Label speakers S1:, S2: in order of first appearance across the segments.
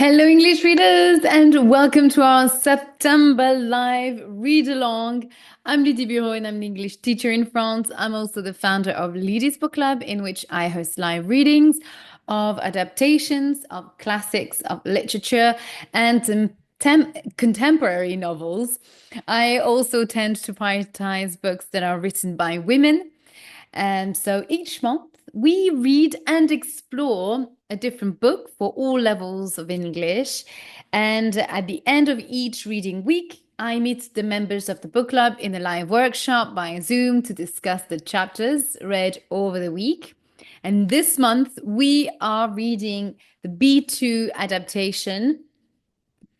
S1: Hello, English readers, and welcome to our September live read along. I'm Daphne du Maurier, and I'm an English teacher in France. I'm also the founder of Ladies Book Club, in which I host live readings of adaptations of classics of literature and contemporary novels. I also tend to prioritize books that are written by women. And so each month we read and explore a different book for all levels of English. And at the end of each reading week, I meet the members of the book club in a live workshop by Zoom to discuss the chapters read over the week. And this month, we are reading the B2 adaptation,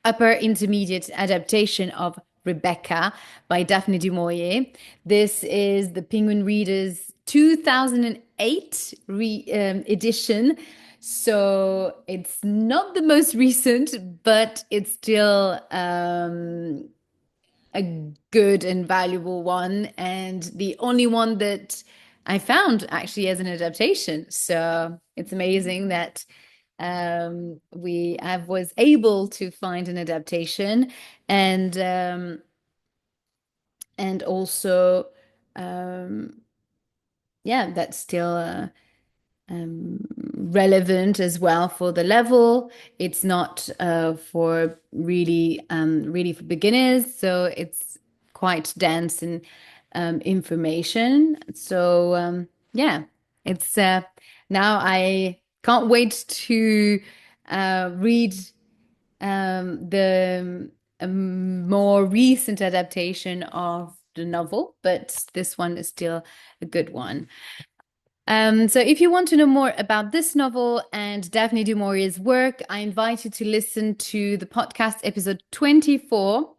S1: upper intermediate adaptation of Rebecca by Daphne du Maurier. This is the Penguin Readers 2008 edition. So it's not the most recent, but it's still a good and valuable one. And the only one that I found actually as an adaptation. So it's amazing that I was able to find an adaptation and also yeah, that's still relevant as well for the level. It's not for really for beginners, so it's quite dense in information. So yeah, it's now I can't wait to read the more recent adaptation of the novel, but this one is still a good one. So if you want to know more about this novel and Daphne du Maurier's work, I invite you to listen to the podcast episode 24,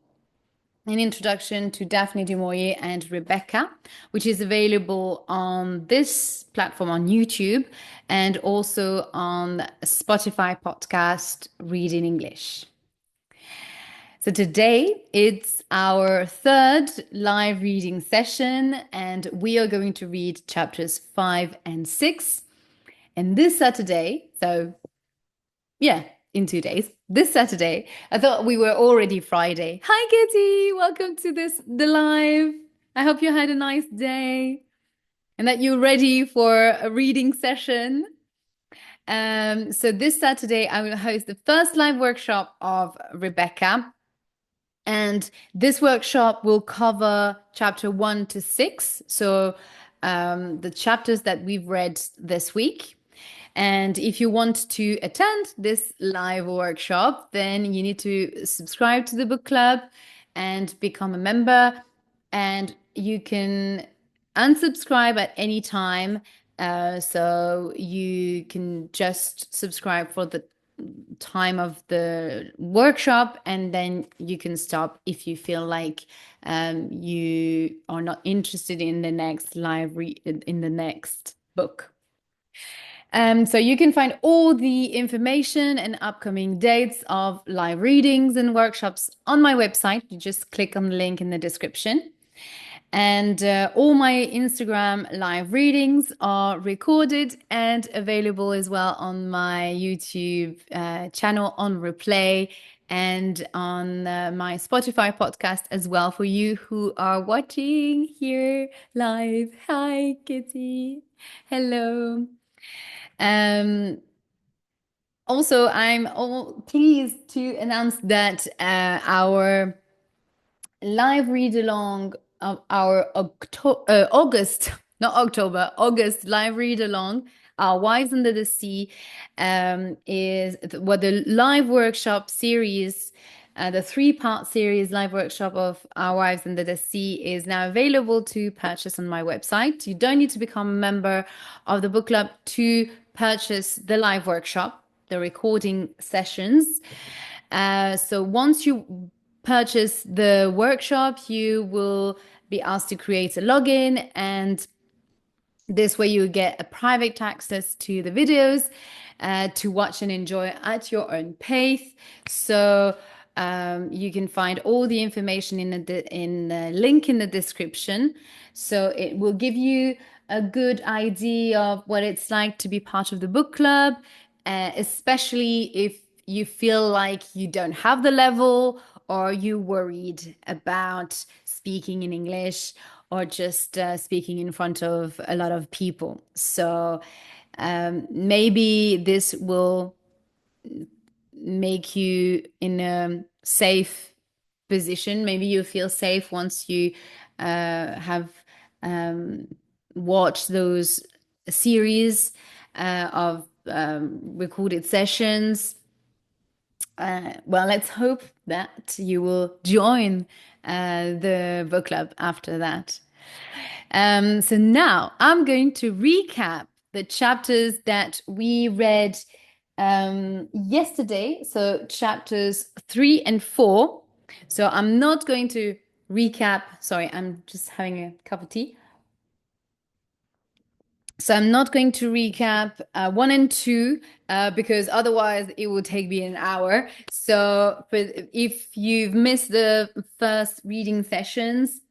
S1: an introduction to Daphne du Maurier and Rebecca, which is available on this platform on YouTube and also on Spotify podcast Read in English. So today it's our third live reading session, and we are going to read chapters 5 and 6. And this Saturday, so yeah, in 2 days, this Saturday, I thought we were already Friday. Hi, Kitty. Welcome to the live. I hope you had a nice day and that you're ready for a reading session. So this Saturday, I will host the first live workshop of Rebecca. And this workshop will cover chapter 1 to 6. So the chapters that we've read this week. And if you want to attend this live workshop, then you need to subscribe to the book club and become a member. And you can unsubscribe at any time. So you can just subscribe for the time of the workshop, and then you can stop if you feel like you are not interested in the next live read in the next book. So you can find all the information and upcoming dates of live readings and workshops on my website. You just click on the link in the description. And all my Instagram live readings are recorded and available as well on my YouTube channel on replay and on my Spotify podcast as well for you who are watching here live. Hi, Kitty. Hello. Also, I'm pleased to announce that our live read along of our August, not October, August live read along, Our Wives Under the Sea, is what the live workshop series, the 3-part series live workshop of Our Wives Under the Sea is now available to purchase on my website. You don't need to become a member of the book club to purchase the live workshop, the recording sessions. So once you purchase the workshop, you will be asked to create a login, and this way you get a private access to the videos to watch and enjoy at your own pace. So you can find all the information in the link in the description. So it will give you a good idea of what it's like to be part of the book club, especially if you feel like you don't have the level, or you worried about speaking in English, or just speaking in front of a lot of people. So maybe this will make you in a safe position. Maybe you feel safe once you have um, watched those series of recorded sessions. Well, let's hope that you will join the book club after that. So now I'm going to recap the chapters that we read yesterday. So chapters 3 and 4. So I'm not going to recap. Sorry, I'm just having a cup of tea. So I'm not going to recap 1 and 2 because otherwise it will take me an hour. So, but if you've missed the first reading sessions,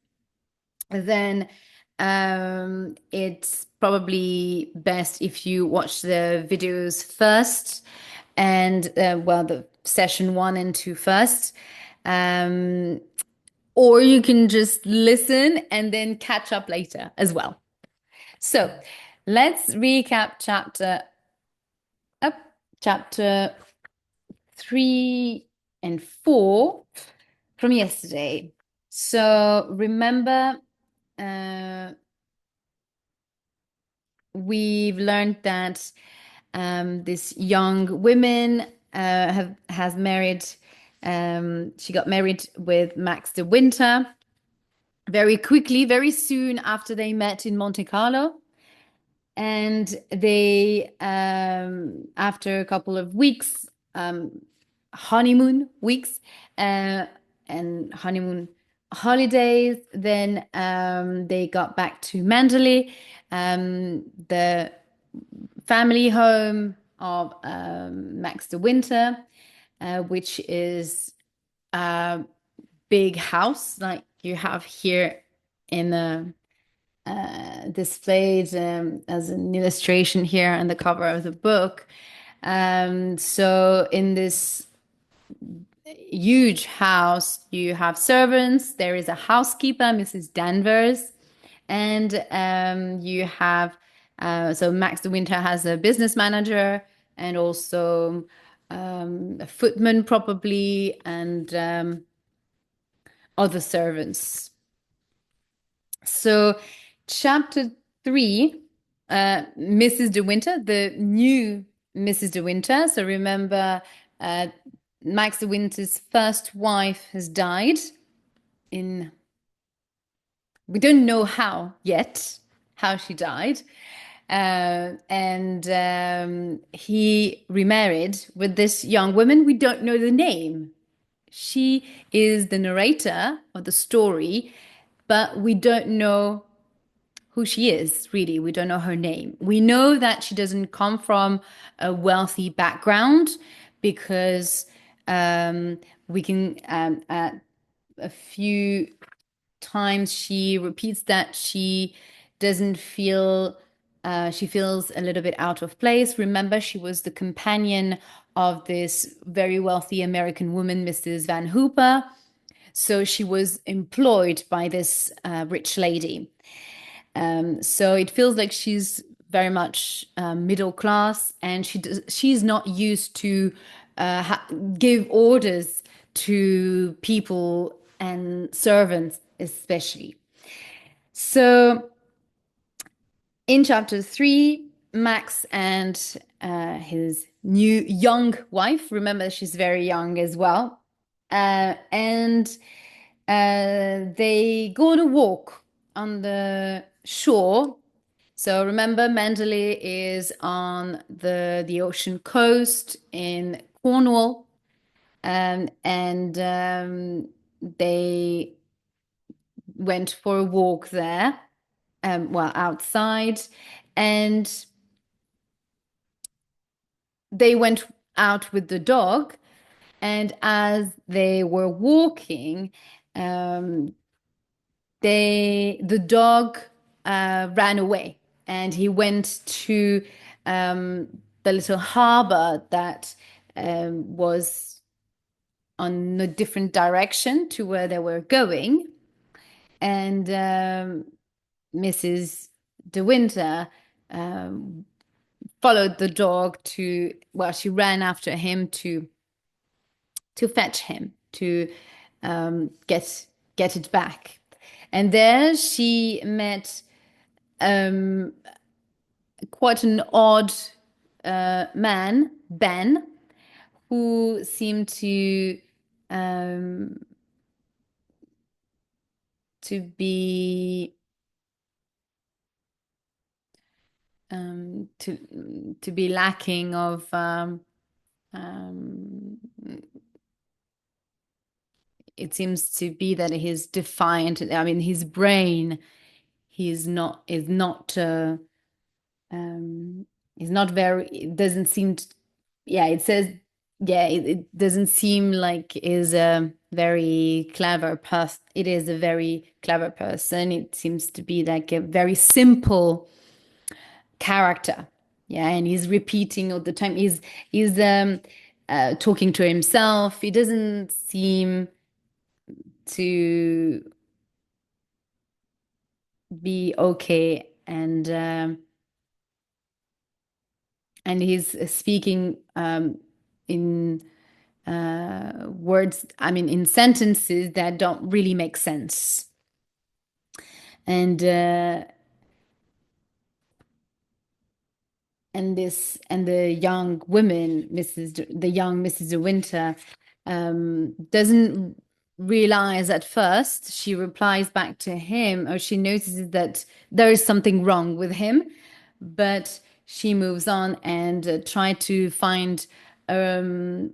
S1: then it's probably best if you watch the videos first and well, the session 1 and 2 first. Or you can just listen and then catch up later as well. So let's recap chapter 3 and 4 from yesterday. So remember, we've learned that this young woman has married. She got married with Max de Winter very quickly, very soon after they met in Monte Carlo. And they, after a couple of weeks, honeymoon weeks, and honeymoon holidays, then they got back to Manderley, the family home of Max de Winter, which is a big house like you have here in the displayed as an illustration here on the cover of the book. So in this huge house, you have servants. There is a housekeeper, Mrs. Danvers, and you have so Max de Winter has a business manager and also a footman probably, and other servants. So, chapter 3, Mrs. de Winter, the new Mrs. de Winter. So, remember, Max de Winter's first wife has died in, we don't know how yet, how she died. And he remarried with this young woman. We don't know the name. She is the narrator of the story, but we don't know who she is, really. We don't know her name. We know that she doesn't come from a wealthy background because we can, at a few times, she repeats that she doesn't feel, she feels a little bit out of place. Remember, she was the companion of this very wealthy American woman, Mrs. Van Hooper. So she was employed by this rich lady. So it feels like she's very much middle class, and she's not used to give orders to people and servants, especially. So in chapter 3, Max and his new young wife, remember she's very young as well, and they go on a walk on the shore. So remember, Manderley is on the ocean coast in Cornwall, and they went for a walk there, well, outside, and they went out with the dog. And as they were walking, the dog ran away, and he went to the little harbor that was on a different direction to where they were going. And Mrs. De Winter um, followed the dog to, well, she ran after him to fetch him, to get it back. And there she met um, quite an odd man, Ben, who seemed um, to be to be lacking of um, it seems to be that he's defiant. I mean, his brain, he's not is not um, he's not very. It doesn't seem to, yeah. It says yeah. It doesn't seem like is a very clever person. It is a very clever person. It seems to be like a very simple character. Yeah, and he's repeating all the time. He's talking to himself. He doesn't seem to be okay, and he's speaking in words, I mean, in sentences that don't really make sense. And and the young woman, the young Mrs. De Winter, doesn't realize at first. She replies back to him, or she notices that there is something wrong with him, but she moves on and try to find um,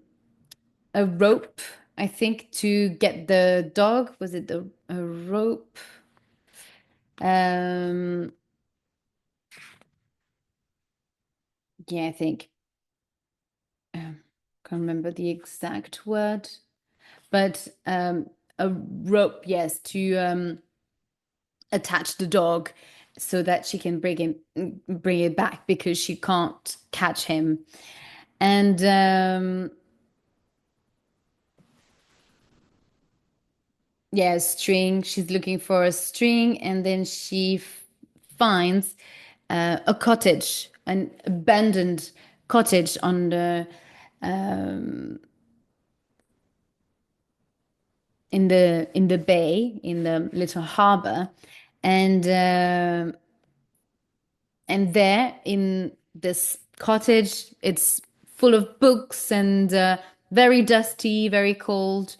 S1: a rope, I think, to get the dog. Was it a rope? Um, yeah, I think. Can't remember the exact word, but a rope, yes, to attach the dog so that she can bring it back because she can't catch him. And yeah, string. She's looking for a string, and then she finds a cottage, an abandoned cottage on the in the bay, in the little harbor, and there in this cottage, it's full of books and very dusty, very cold.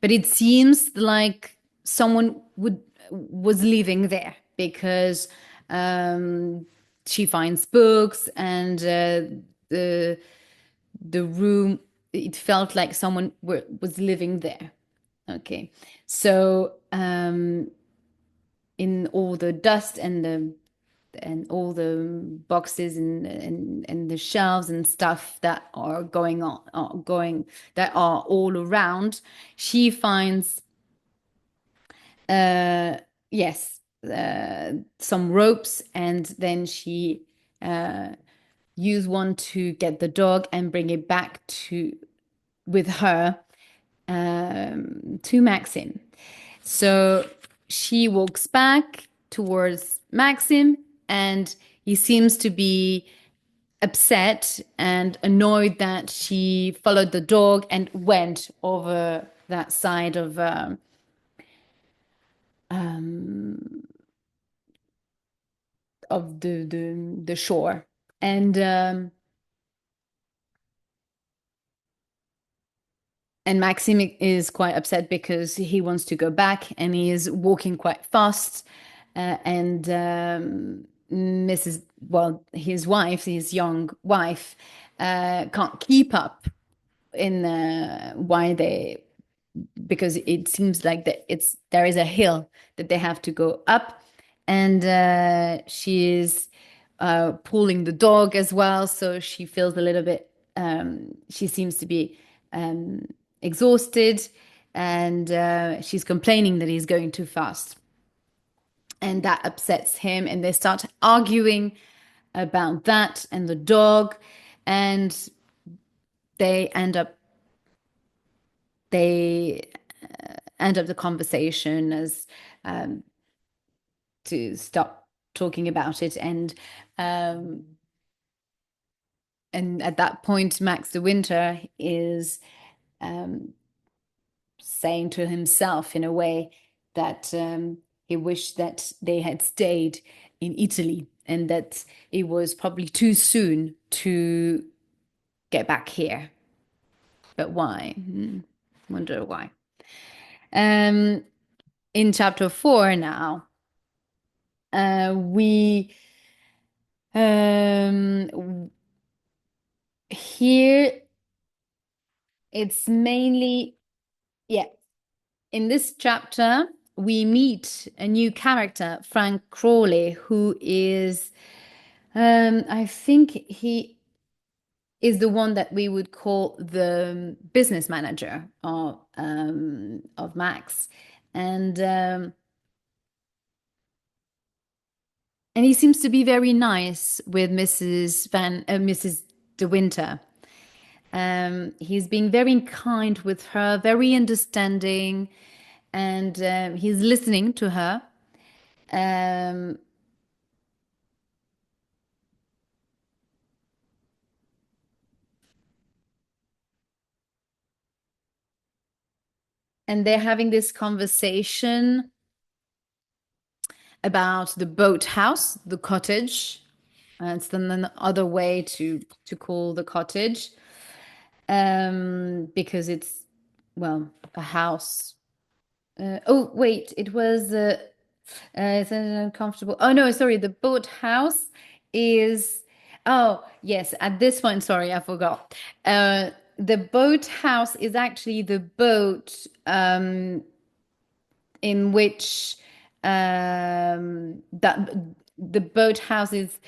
S1: But it seems like someone would was living there because um, she finds books and the the room. It felt like someone was living there. Okay, so in all the dust and all the boxes and the shelves and stuff that are going that are all around, she finds uh yes some ropes, and then she uh use one to get the dog and bring it back to with her to Maxim. So she walks back towards Maxim, and he seems to be upset and annoyed that she followed the dog and went over that side of the shore. And Maxim is quite upset because he wants to go back and he is walking quite fast. And Mrs. Well, his wife, his young wife, can't keep up in why they because it seems like that there is a hill that they have to go up, and she is pulling the dog as well, so she feels a little bit. She seems to be um, exhausted, and she's complaining that he's going too fast, and that upsets him, and they start arguing about that and the dog, and they end up they end up the conversation as um, to stop talking about it, um, and at that point, Max de Winter is um, saying to himself in a way that he wished that they had stayed in Italy and that it was probably too soon to get back here. But why? Wonder why. Um, in chapter 4 now, we here it's mainly, yeah, in this chapter, we meet a new character, Frank Crawley, who is, I think he is the one that we would call the business manager of Max, and and he seems to be very nice with Mrs. De Winter. He's being very kind with her, very understanding, and he's listening to her. Um, and they're having this conversation about the boathouse, the cottage. It's then another way to call the cottage, because it's, well, a house. Oh, wait, it was it's uncomfortable. Oh no, sorry, the boathouse is. Oh yes, at this point, sorry, I forgot. The boathouse is actually the boat in which that the boathouse is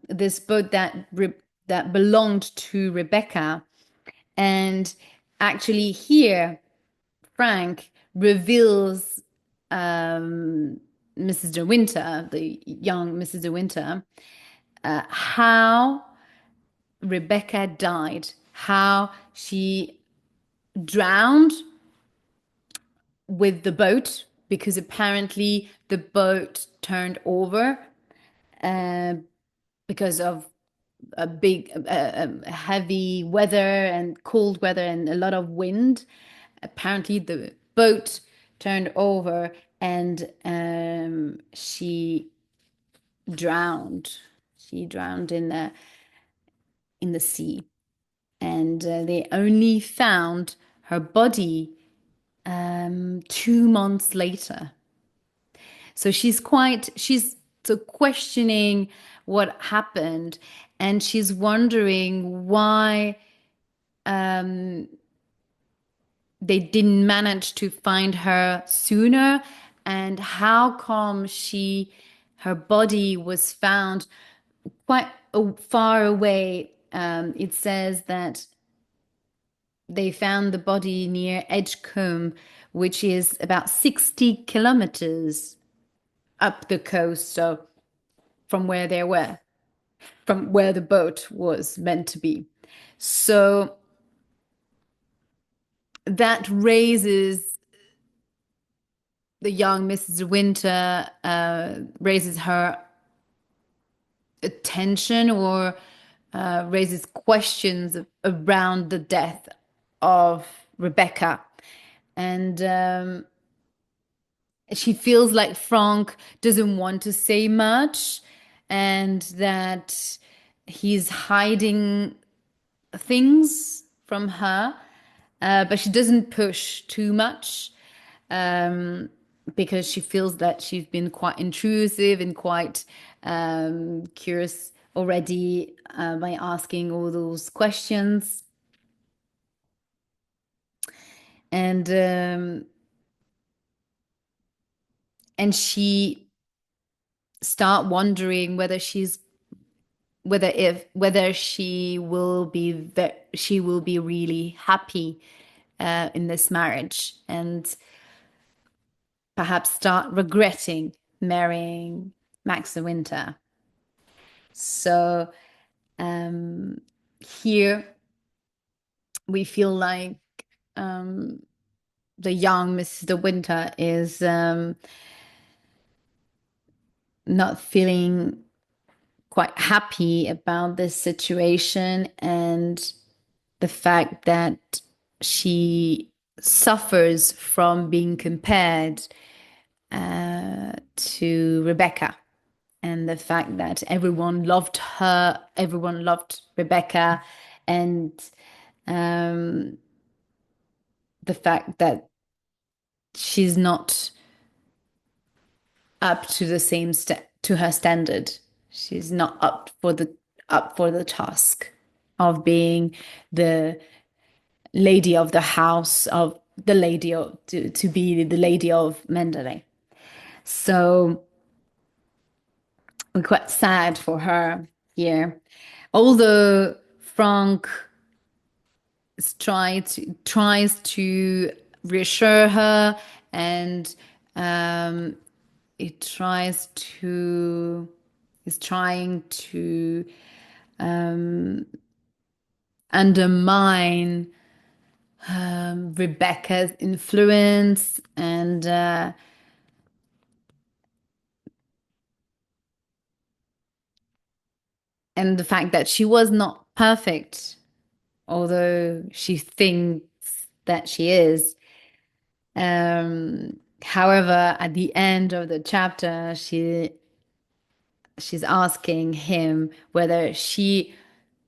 S1: this boat that belonged to Rebecca, and actually here Frank reveals Mrs. De Winter, the young Mrs. De Winter, how Rebecca died, how she drowned with the boat because apparently the boat turned over uh, because of a big, heavy weather and cold weather and a lot of wind. Apparently, the boat turned over and she drowned. She drowned in the sea, and they only found her body 2 months later. So she's so questioning what happened, and she's wondering why um, they didn't manage to find her sooner, and how come her body was found quite far away. It says that they found the body near Edgecombe, which is about 60 kilometers up the coast, so from where they were, from where the boat was meant to be. So that raises the young Mrs. Winter, raises her attention, or raises questions around the death of Rebecca. And she feels like Frank doesn't want to say much, and that he's hiding things from her, but she doesn't push too much, um, because she feels that she's been quite intrusive and quite curious already by asking all those questions. And and she start wondering whether she will be really happy in this marriage, and perhaps start regretting marrying Max de Winter. So here we feel like um, the young Mrs. de Winter is not feeling quite happy about this situation and the fact that she suffers from being compared to Rebecca, and the fact that everyone loved her, everyone loved Rebecca, and um, the fact that she's not up to the same to her standard. She's not up for the task of being the lady of the house of the lady of to be the lady of Manderley. So we're quite sad for her here. Although Frank tries to reassure her, and um, it tries to is trying to undermine Rebecca's influence and the fact that she was not perfect, although she thinks that she is. However, at the end of the chapter, she's asking him whether she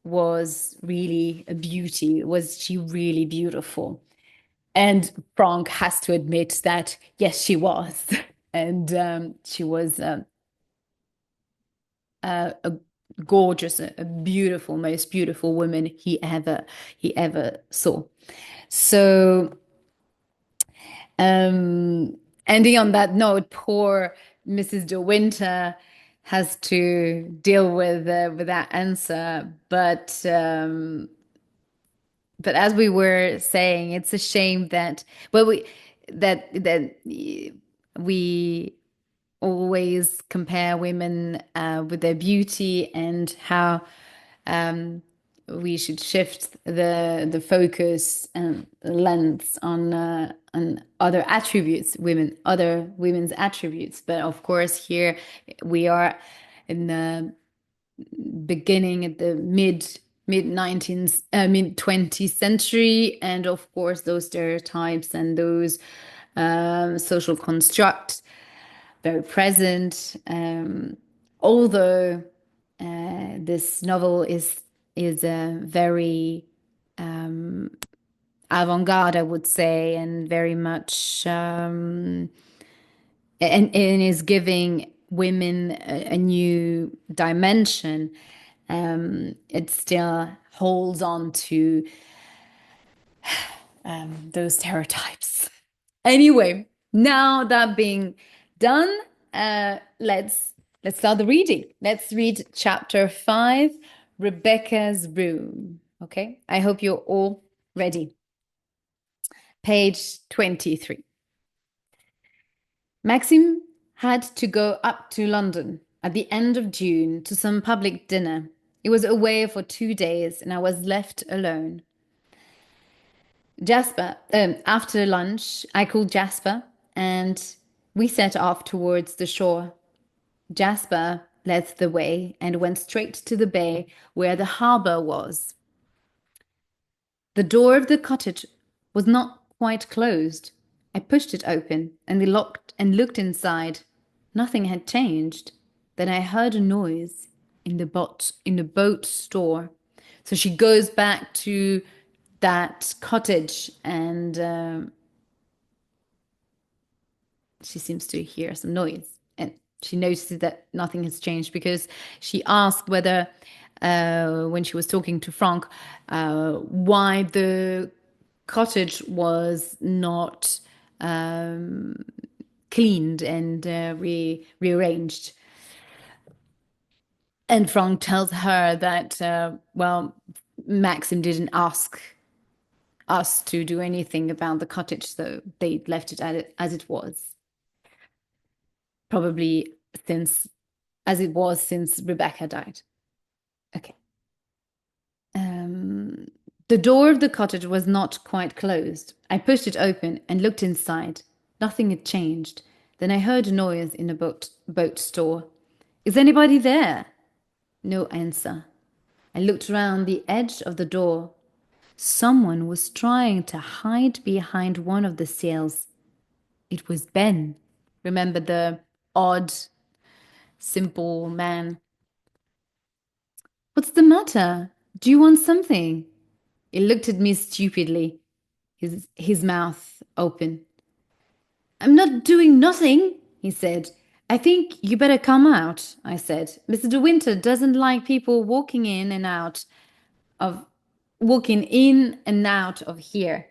S1: was really a beauty. Was she really beautiful? And Frank has to admit that yes, she was, and she was a gorgeous, a beautiful, most beautiful woman he ever saw. So, ending on that note, poor Mrs. De Winter has to deal with that answer, but as we were saying, it's a shame that well that we always compare women with their beauty, and how we should shift the focus and lens on other attributes, other women's attributes. But of course, here we are in the beginning at the mid 19th mid 20th century, and of course those stereotypes and those social constructs very present. Although this novel is a very avant-garde, I would say, and very much and is giving women a new dimension. It still holds on to those stereotypes. Anyway, now that being done, let's start the reading. Let's read chapter 5, Rebecca's Room. Okay, I hope you're all ready. Page 23. Maxim had to go up to London at the end of June to some public dinner. He was away for 2 days, and I was left alone. After lunch, I called Jasper, and we set off towards the shore. Jasper led the way and went straight to the bay where the harbour was. The door of the cottage was not quite closed. I pushed it open and looked inside. Nothing had changed. Then I heard a noise in the boat store. So she goes back to that cottage, and she seems to hear some noise, and she notices that nothing has changed because she asked whether, when she was talking to Frank, why the cottage was not cleaned and rearranged. And Frank tells her that, well, Maxim didn't ask us to do anything about the cottage, so they left it as it was. Probably since as it was since Rebecca died. Okay. The The door of the cottage was not quite closed. I pushed it open and looked inside. Nothing had changed. Then I heard a noise in the boat store. Is anybody there? No answer. I looked round the edge of the door. Someone was trying to hide behind one of the sails. It was Ben. Remember the odd, simple man? What's the matter? Do you want something? He looked at me stupidly, his mouth open. I'm not doing nothing, he said. I think you better come out, I said. Mr. de Winter doesn't like people walking in and out of here.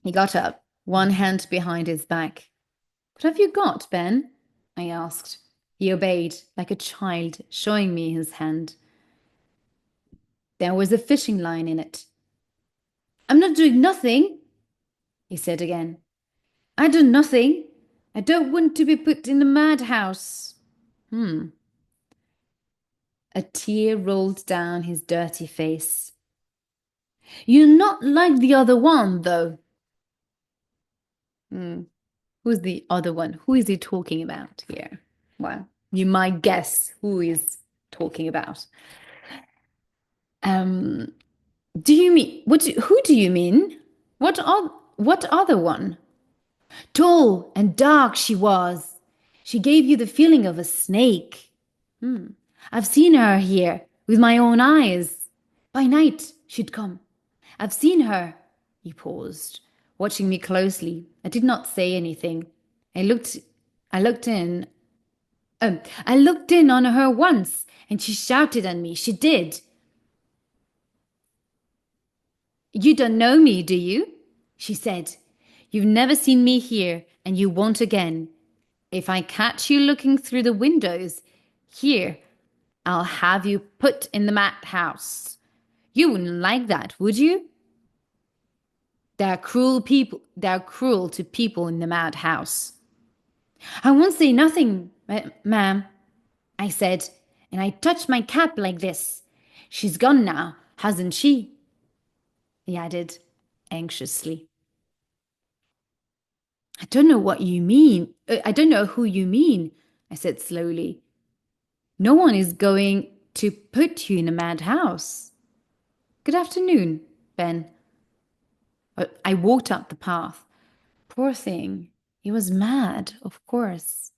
S1: He got up, one hand behind his back. What have you got, Ben? I asked. He obeyed, like a child, showing me his hand. There was a fishing line in it. I'm not doing nothing, he said again. I do nothing. I don't want to be put in the madhouse. A tear rolled down his dirty face. You're not like the other one, though. Who's the other one? Who is he talking about here? Well, you might guess who he's talking about. Do you mean who do you mean? What other one? Tall and dark she was. She gave you the feeling of a snake. I've seen her here with my own eyes. By night she'd come. I've seen her. He paused, watching me closely. I did not say anything. I looked in on her once, and she shouted at me. She did. You don't know me, do you? She said. You've never seen me here, and you won't again. If I catch you looking through the windows here, I'll have you put in the madhouse. You wouldn't like that, would you? They're cruel people. They're cruel to people in the madhouse. I won't say nothing, ma'am, I said, and I touched my cap like this. She's gone now, hasn't she? He added, anxiously. I don't know what you mean. I don't know who you mean, I said slowly. No one is going to put you in a madhouse. Good afternoon, Ben. I walked up the path. Poor thing. He was mad, of course.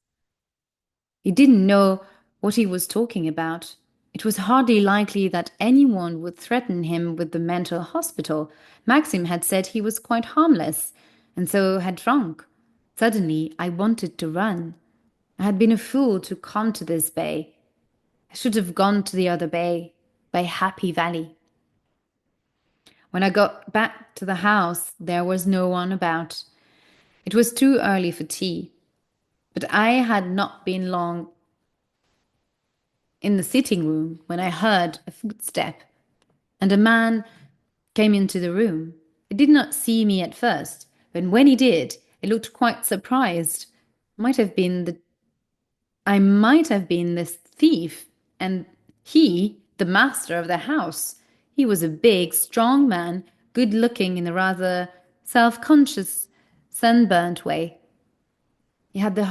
S1: He didn't know what he was talking about. It was hardly likely that anyone would threaten him with the mental hospital. Maxim had said he was quite harmless, and so had drunk. Suddenly, I wanted to run. I had been a fool to come to this bay. I should have gone to the other bay, by Happy Valley. When I got back to the house, there was no one about. It was too early for tea, but I had not been long in the sitting room when I heard a footstep, and a man came into the room. He did not see me at first, but when he did, he looked quite surprised. I might have been this thief, and he, the master of the house. He was a big, strong man, good-looking in a rather self-conscious, sunburnt way. He had the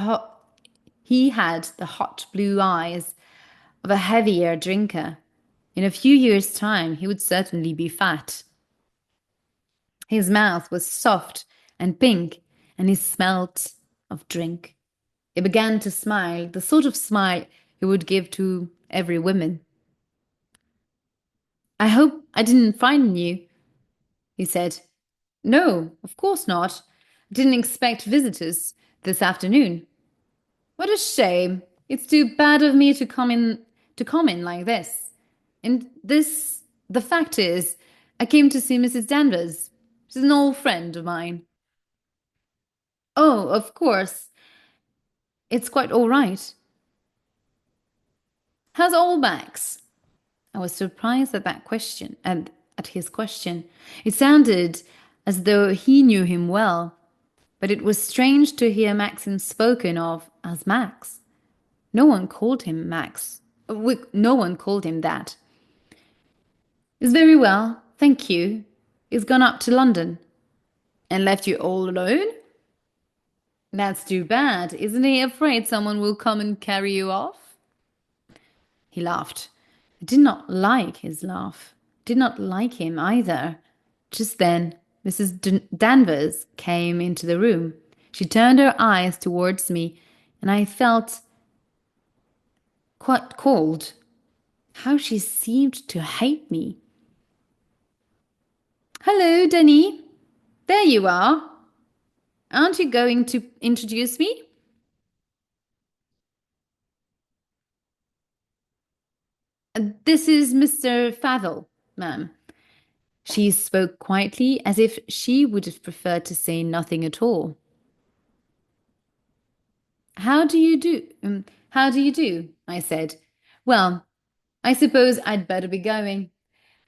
S1: hot blue eyes of a heavier drinker. In a few years' time, he would certainly be fat. His mouth was soft and pink, and he smelt of drink. He began to smile, the sort of smile he would give to every woman. I hope I didn't frighten you, he said. No, of course not. I didn't expect visitors this afternoon. What a shame. It's too bad of me to come in like this. The fact is, I came to see Mrs. Danvers. She's an old friend of mine. Oh, of course. It's quite all right. How's old Max? I was surprised at that question, and at his question. It sounded as though he knew him well, but it was strange to hear Maxim spoken of as Max. No one called him Max. No one called him that. It's very well, thank you. He's gone up to London and left you all alone? That's too bad. Isn't he afraid someone will come and carry you off? He laughed. I did not like his laugh. Did not like him either. Just then, Mrs. Danvers came into the room. She turned her eyes towards me, and I felt quite cold. How she seemed to hate me. Hello, Denny. There you are. Aren't you going to introduce me? This is Mr. Favell, ma'am. She spoke quietly, as if she would have preferred to say nothing at all. How do you do? How do you do? I said. Well, I suppose I'd better be going.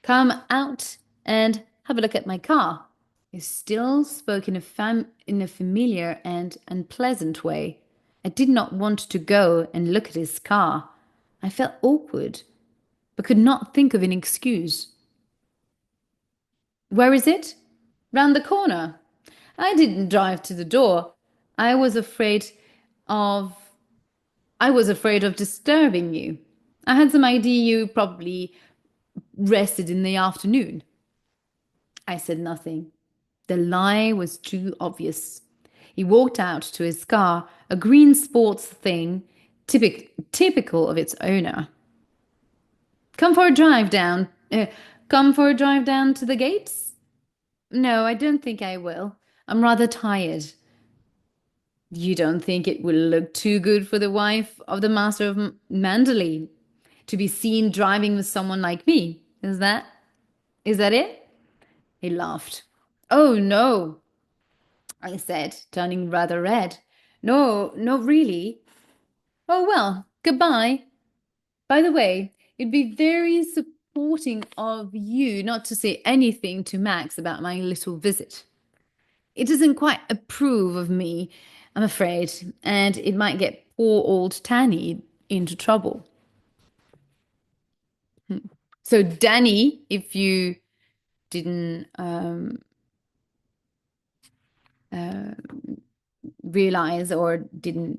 S1: Come out and have a look at my car. He still spoke in a familiar and unpleasant way. I did not want to go and look at his car. I felt awkward, but could not think of an excuse. Where is it? Round the corner. I didn't drive to the door. I was afraid of I was afraid of disturbing you. I had some idea you probably rested in the afternoon. I said nothing. The lie was too obvious. He walked out to his car, a green sports thing, typical of its owner. Come for a drive down. Come for a drive down to the gates? No, I don't think I will. I'm rather tired. You don't think it will look too good for the wife of the master of Manderley to be seen driving with someone like me? Is that it? He laughed. Oh, no, I said, turning rather red. No, not really. Oh, well, goodbye. By the way, it'd be very supporting of you not to say anything to Max about my little visit. It doesn't quite approve of me, I'm afraid, and it might get poor old Tanny into trouble. So, Danny, if you didn't realize or didn't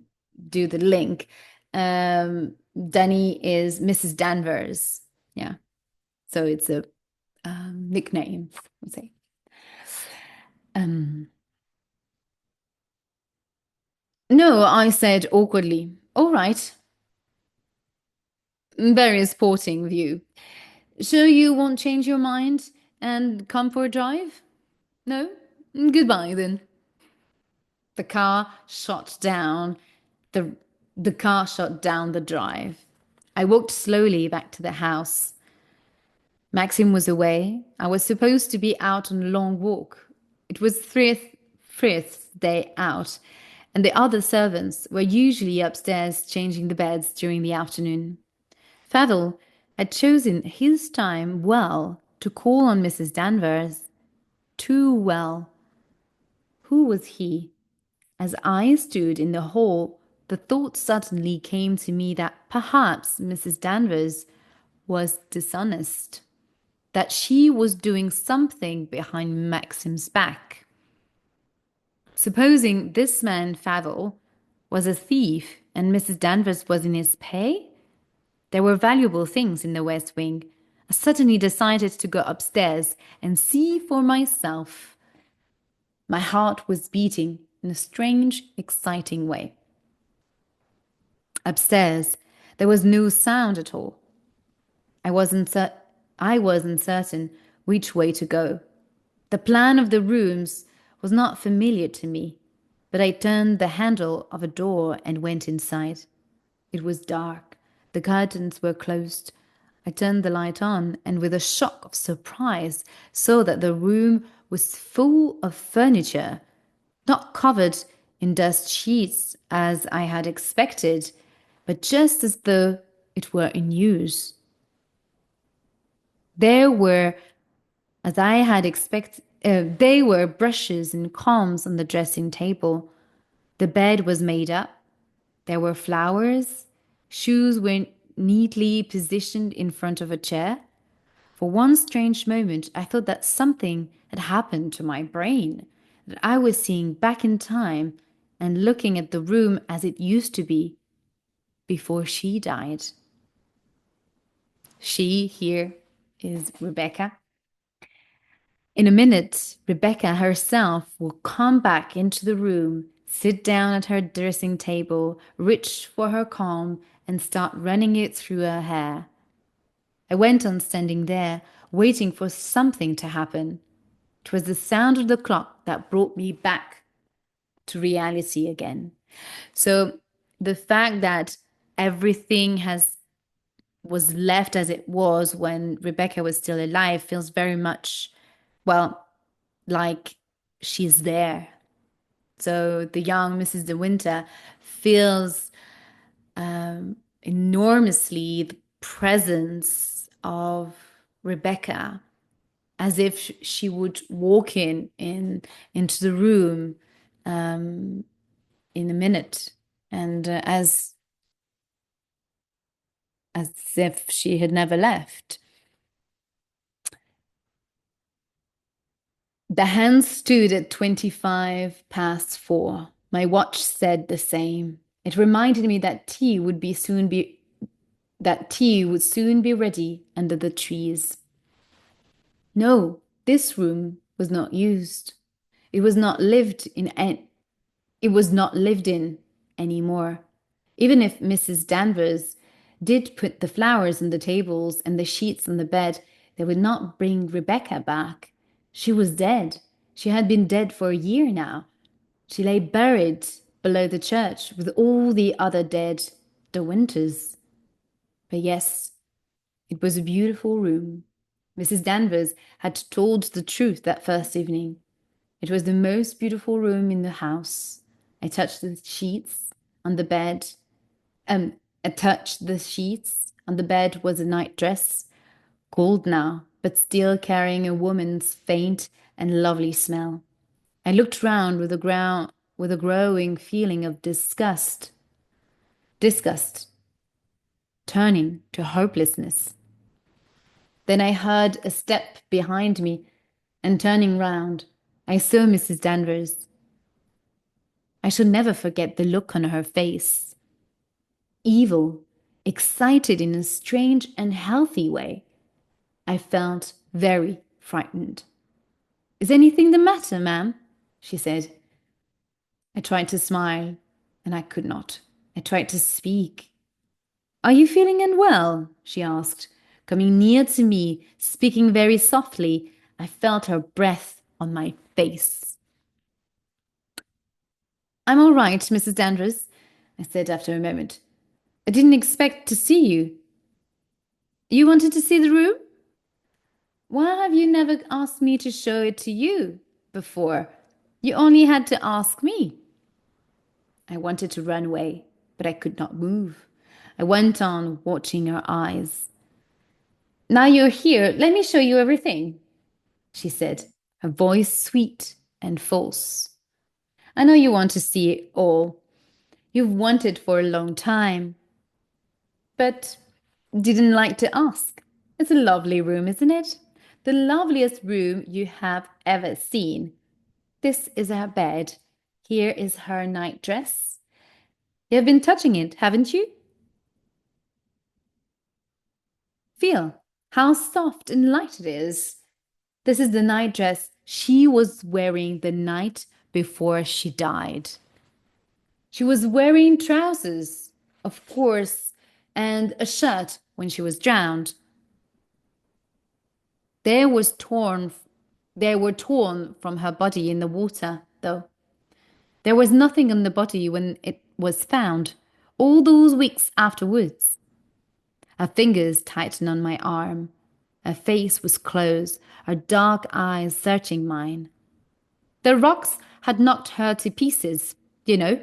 S1: do the link, Danny is Mrs. Danvers. Yeah. So it's a nickname, I'd say. Um, no, I said awkwardly. All right. Very sporting view. Sure you won't change your mind and come for a drive? No? Goodbye then. The car shot down the the car shot down the drive. I walked slowly back to the house. Maxim was away. I was supposed to be out on a long walk. It was fifth day out, and the other servants were usually upstairs changing the beds during the afternoon. Favell had chosen his time well to call on Mrs. Danvers. Too well. Who was he? As I stood in the hall, the thought suddenly came to me that perhaps Mrs. Danvers was dishonest, that she was doing something behind Maxim's back. Supposing this man Favell was a thief and Mrs. Danvers was in his pay? There were valuable things in the West Wing. I suddenly decided to go upstairs and see for myself. My heart was beating in a strange, exciting way. Upstairs, there was no sound at all. I wasn't certain which way to go. The plan of the rooms was not familiar to me, but I turned the handle of a door and went inside. It was dark. The curtains were closed. I turned the light on and with a shock of surprise saw that the room was full of furniture, not covered in dust sheets as I had expected, but just as though it were in use. There were, as I had expected, they were brushes and combs on the dressing table. The bed was made up. There were flowers. Shoes were neatly positioned in front of a chair. For one strange moment, I thought that something had happened to my brain, that I was seeing back in time and looking at the room as it used to be before she died. She here is Rebecca. In a minute, Rebecca herself will come back into the room, sit down at her dressing table, reach for her comb, and start running it through her hair. I went on standing there, waiting for something to happen. It was the sound of the clock that brought me back to reality again. So the fact that everything has was left as it was when Rebecca was still alive feels very much, well, like she's there. So the young Mrs. De Winter feels enormously the presence of Rebecca, as if she would walk in into the room in a minute, and as if she had never left. The hands stood at 4:25. My watch said the same. It reminded me that tea would soon be ready under the trees. No, this room was not used. It was not lived in it was not lived in anymore. Even if Mrs. Danvers did put the flowers on the tables and the sheets on the bed, they would not bring Rebecca back. She was dead. She had been dead for a year now. She lay buried below the church with all the other dead, De Winters. But yes, it was a beautiful room. Mrs. Danvers had told the truth that first evening. It was the most beautiful room in the house. I touched the sheets on the bed. I touched the sheets. On the bed was a nightdress, cold now, but still carrying a woman's faint and lovely smell. I looked round with a growing feeling of disgust, turning to hopelessness. Then I heard a step behind me, and turning round, I saw Mrs. Danvers. I shall never forget the look on her face. Evil, excited in a strange and healthy way. I felt very frightened. Is anything the matter, ma'am? She said. I tried to smile, and I could not. I tried to speak. Are you feeling unwell? She asked. Coming near to me, speaking very softly, I felt her breath on my face. I'm all right, Mrs. Danvers, I said after a moment. I didn't expect to see you. You wanted to see the room? Why have you never asked me to show it to you before? You only had to ask me. I wanted to run away, but I could not move. I went on watching her eyes. Now you're here, let me show you everything, she said, her voice sweet and false. I know you want to see it all. You've wanted for a long time, but didn't like to ask. It's a lovely room, isn't it? The loveliest room you have ever seen. This is her bed. Here is her nightdress. You have been touching it, haven't you? Feel how soft and light it is. This is the nightdress she was wearing the night before she died. She was wearing trousers, of course, and a shirt when she was drowned. They was torn, they were torn from her body in the water, though. There was nothing on the body when it was found, all those weeks afterwards. Her fingers tightened on my arm. Her face was close, her dark eyes searching mine. The rocks had knocked her to pieces, you know.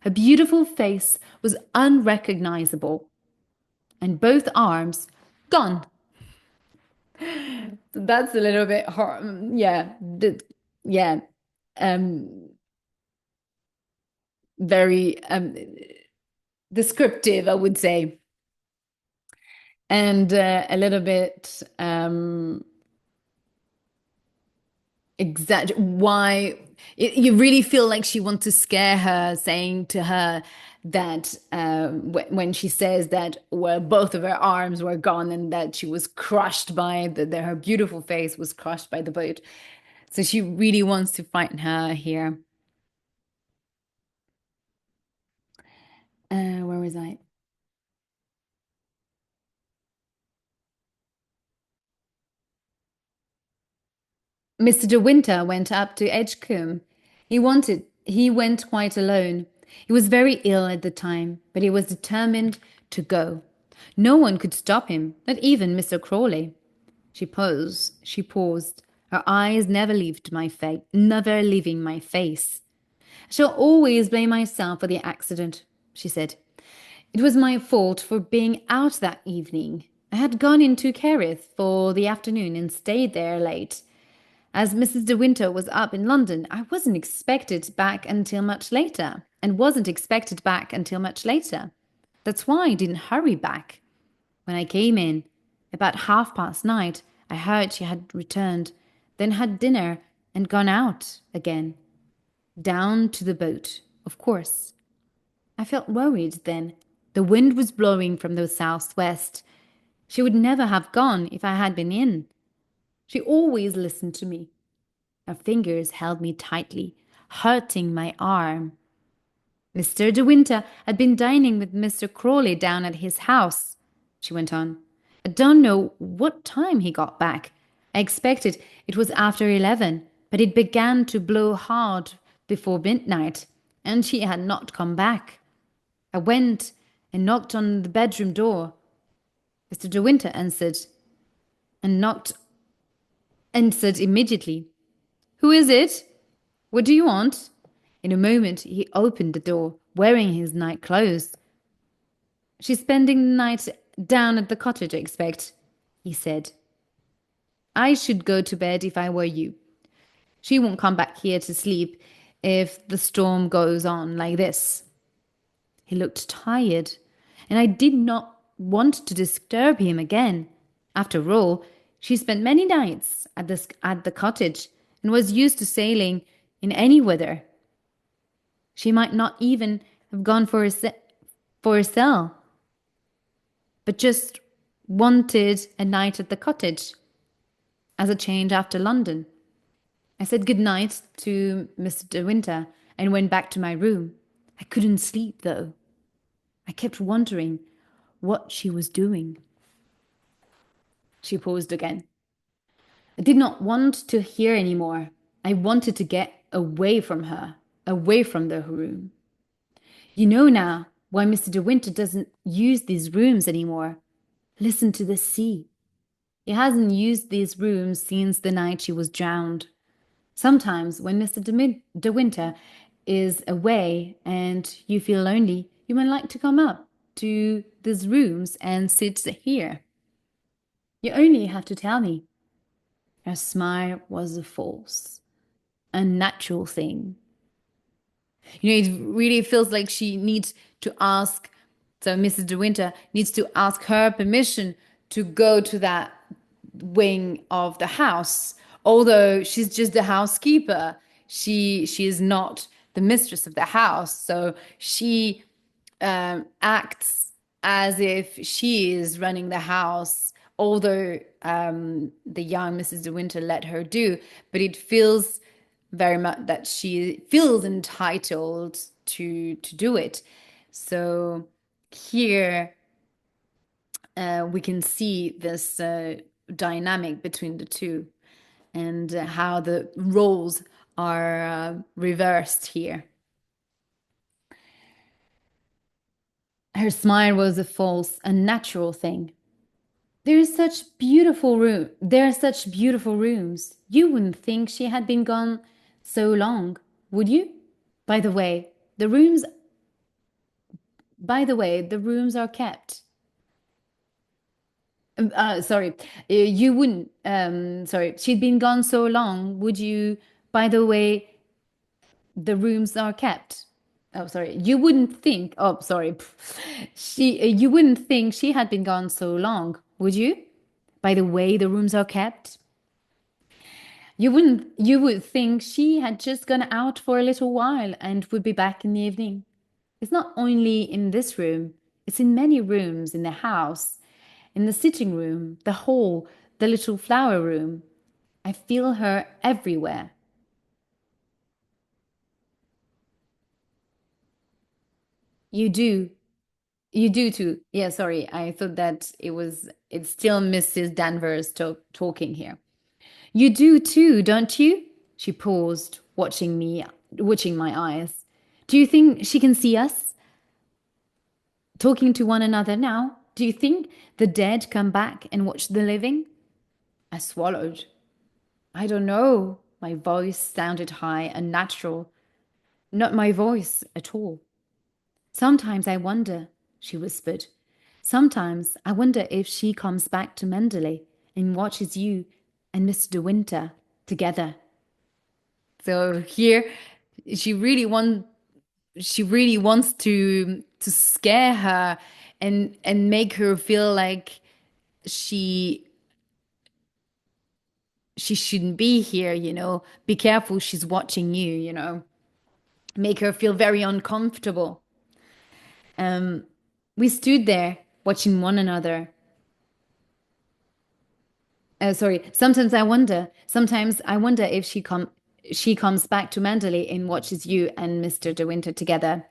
S1: Her beautiful face was unrecognizable, and both arms gone. That's a little bit hard. Yeah, yeah. Um, very descriptive, I would say. and a little bit exaggerate why you really feel like she wants to scare her, saying to her that when she says that, well, both of her arms were gone and that she was crushed by her beautiful face was crushed by the boat. So she really wants to frighten her here. Where was I? Mr. De Winter went up to Edgecombe. He went quite alone. He was very ill at the time, but he was determined to go. No one could stop him, not even Mr. Crawley. She paused, her eyes never leaving my face. I shall always blame myself for the accident, she said. It was my fault for being out that evening. I had gone into Kerrith for the afternoon and stayed there late. As Mrs. De Winter was up in London, I wasn't expected back until much later. That's why I didn't hurry back. When I came in, about 9:30, I heard she had returned, then had dinner and gone out again. Down to the boat, of course. I felt worried then. The wind was blowing from the southwest. She would never have gone if I had been in. She always listened to me. Her fingers held me tightly, hurting my arm. Mr. De Winter had been dining with Mr. Crawley down at his house, she went on. I don't know what time he got back. I expected it was after 11, but it began to blow hard before midnight, and she had not come back. I went and knocked on the bedroom door. Mr. De Winter answered immediately. Who is it? What do you want? In a moment he opened the door, wearing his night clothes. She's spending the night down at the cottage, I expect, he said. I should go to bed if I were you. She won't come back here to sleep if the storm goes on like this. He looked tired, and I did not want to disturb him again. After all, she spent many nights at the cottage and was used to sailing in any weather. She might not even have gone for a sail, but just wanted a night at the cottage as a change after London. I said good night to Mr. De Winter and went back to my room. I couldn't sleep, though. I kept wondering what she was doing. She paused again. I did not want to hear any more. I wanted to get away from her, away from the room. You know now why Mr. De Winter doesn't use these rooms anymore. Listen to the sea. He hasn't used these rooms since the night she was drowned. Sometimes when Mr. De Winter is away and you feel lonely, you might like to come up to these rooms and sit here. You only have to tell me. Her smile was a false, unnatural thing. It really feels like she needs to ask, so Mrs. De Winter needs to ask her permission to go to that wing of the house. Although she's just the housekeeper, she is not the mistress of the house. So she acts as if she is running the house, although the young Mrs. De Winter let her do. But it feels very much that she feels entitled to do it. So here we can see this dynamic between the two and how the roles are reversed here. Her smile was a false, unnatural thing. There are such beautiful rooms. You wouldn't think she had been gone so long, would you? By the way, the rooms the rooms are kept. Sorry, you wouldn't. Sorry, she'd been gone so long. Would you? By the way, the rooms are kept. Oh, sorry. You wouldn't think. Oh, sorry. You wouldn't think she had been gone so long, would you? By the way the rooms are kept. You would think she had just gone out for a little while and would be back in the evening. It's not only in this room, it's in many rooms in the house, in the sitting room, the hall, the little flower room. I feel her everywhere. You do. You do too. Yeah, sorry. I thought that it's still Mrs. Danvers talking here. You do too, don't you? She paused, watching my eyes. Do you think she can see us talking to one another now? Do you think the dead come back and watch the living? I swallowed. I don't know. My voice sounded high and natural. Not my voice at all. Sometimes I wonder, she whispered. Sometimes I wonder if she comes back to Manderley and watches you and Mr. De Winter together. So here she really want she really wants to scare her and make her feel like she she shouldn't be here, you know. Be careful, she's watching you, you know. Make her feel very uncomfortable. Um, we stood there watching one another. Sorry. Sometimes I wonder if she comes back to Manderley and watches you and Mr. De Winter together.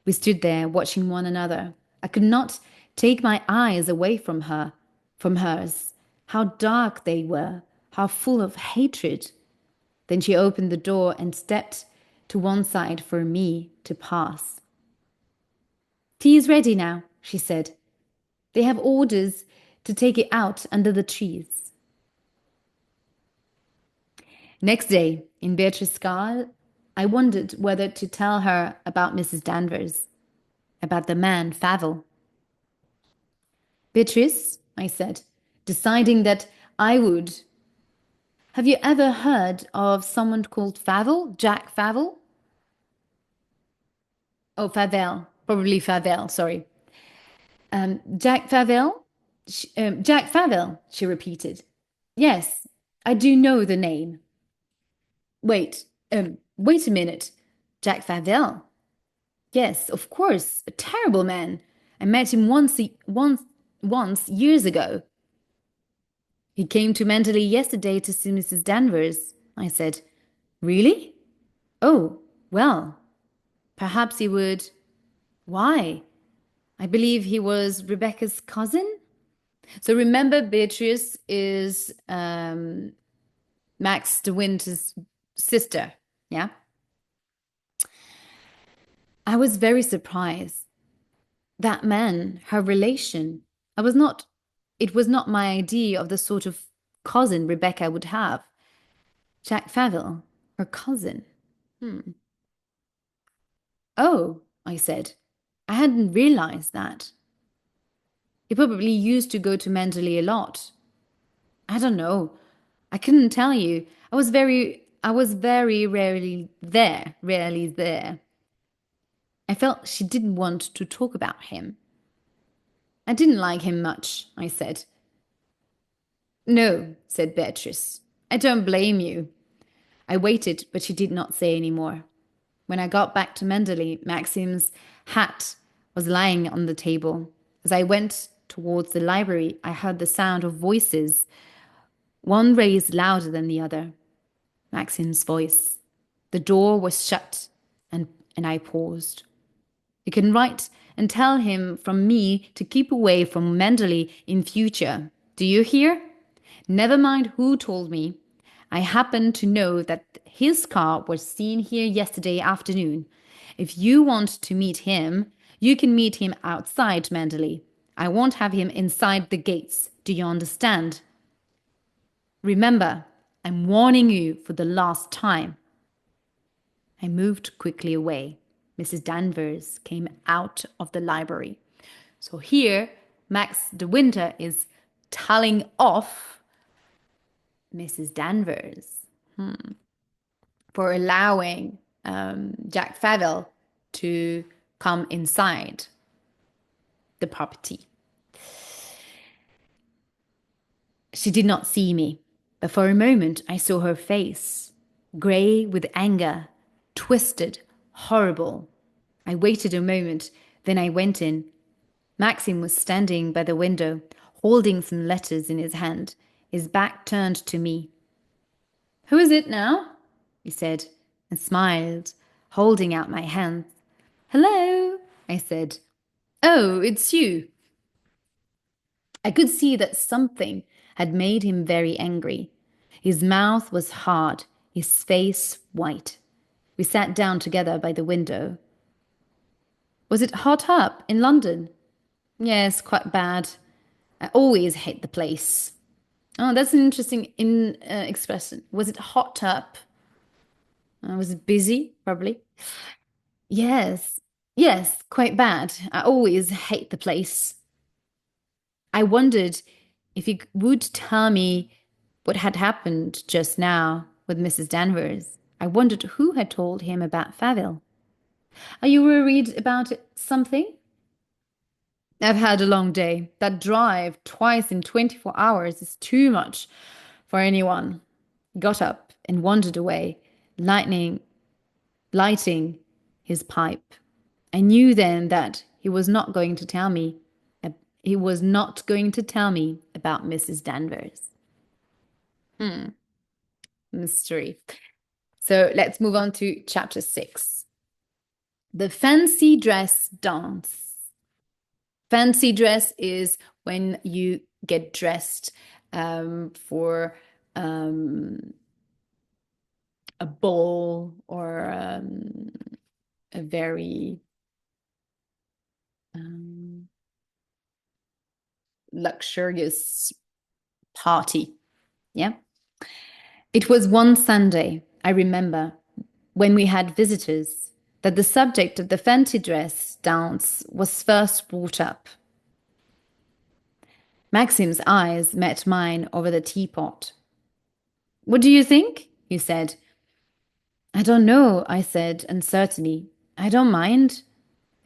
S1: We stood there watching one another. I could not take my eyes away from hers. How dark they were, how full of hatred. Then she opened the door and stepped to one side for me to pass. Tea is ready now, she said. They have orders to take it out under the trees. Next day, in Beatrice Scar, I wondered whether to tell her about Mrs. Danvers, about the man, Favell. Beatrice, I said, deciding that I would. Have you ever heard of someone called Favell? Jack Favell? Oh, Favell. Probably Favell, sorry. Jack Favell? Jack Favell, she repeated. Yes, I do know the name. Wait a minute. Jack Favell? Yes, of course, a terrible man. I met him once years ago. He came to Manderley yesterday to see Mrs. Danvers. I said, really? Oh, well, perhaps he would. Why? I believe he was Rebecca's cousin. So remember, Beatrice is Max de Winter's sister. Yeah. I was very surprised. That man, her relation. It was not my idea of the sort of cousin Rebecca would have. Jack Favell, her cousin. Hmm. Oh, I said. I hadn't realized that. He probably used to go to Manderley a lot. I don't know. I couldn't tell you. I was very rarely there. I felt she didn't want to talk about him. I didn't like him much, I said. No, said Beatrice. I don't blame you. I waited, but she did not say any more. When I got back to Manderley, Maxim's hat was lying on the table. As I went towards the library, I heard the sound of voices, one raised louder than the other. Maxim's voice. The door was shut, and I paused. You can write and tell him from me to keep away from Manderley in future. Do you hear? Never mind who told me. I happen to know that his car was seen here yesterday afternoon. If you want to meet him, you can meet him outside Manderley. I won't have him inside the gates. Do you understand? Remember, I'm warning you for the last time. I moved quickly away. Mrs. Danvers came out of the library. So here, Max de Winter is telling off Mrs. Danvers for allowing Jack Favell to come inside the property. She did not see me, but for a moment I saw her face, grey with anger, twisted, horrible. I waited a moment, then I went in. Maxim was standing by the window, holding some letters in his hand, his back turned to me. "Who is it now?" he said, and smiled, holding out my hand. "Hello," I said. "Oh, it's you." I could see that something had made him very angry. His mouth was hard, his face white. We sat down together by the window. "Was it hot up in London?" "Yes, quite bad. I always hate the place." Oh, that's an interesting expression. Was it hot up? Was it busy? Probably. Yes, yes, quite bad. I always hate the place. I wondered if you would tell me what had happened just now with Mrs. Danvers. I wondered who had told him about Faville. Are you worried about something? I've had a long day. That drive twice in 24 hours is too much for anyone. He got up and wandered away, lighting his pipe. I knew then that he was not going to tell me. He was not going to tell me about Mrs. Danvers. Mystery. So let's move on to chapter 6. The fancy dress dance. Fancy dress is when you get dressed for a ball or a very luxurious party. Yeah. It was one Sunday, I remember, when we had visitors, that the subject of the fancy dress dance was first brought up. Maxim's eyes met mine over the teapot. "What do you think?" he said. "I don't know," I said uncertainly. "I don't mind.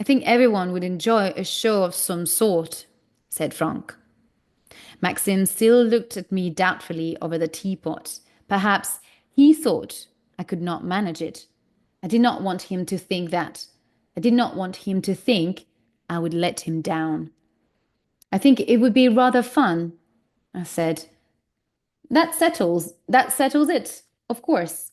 S1: I think everyone would enjoy a show of some sort," said Frank. Maxim still looked at me doubtfully over the teapot. Perhaps he thought I could not manage it. I did not want him to think that. I did not want him to think I would let him down. "I think it would be rather fun," I said. That settles it, of course.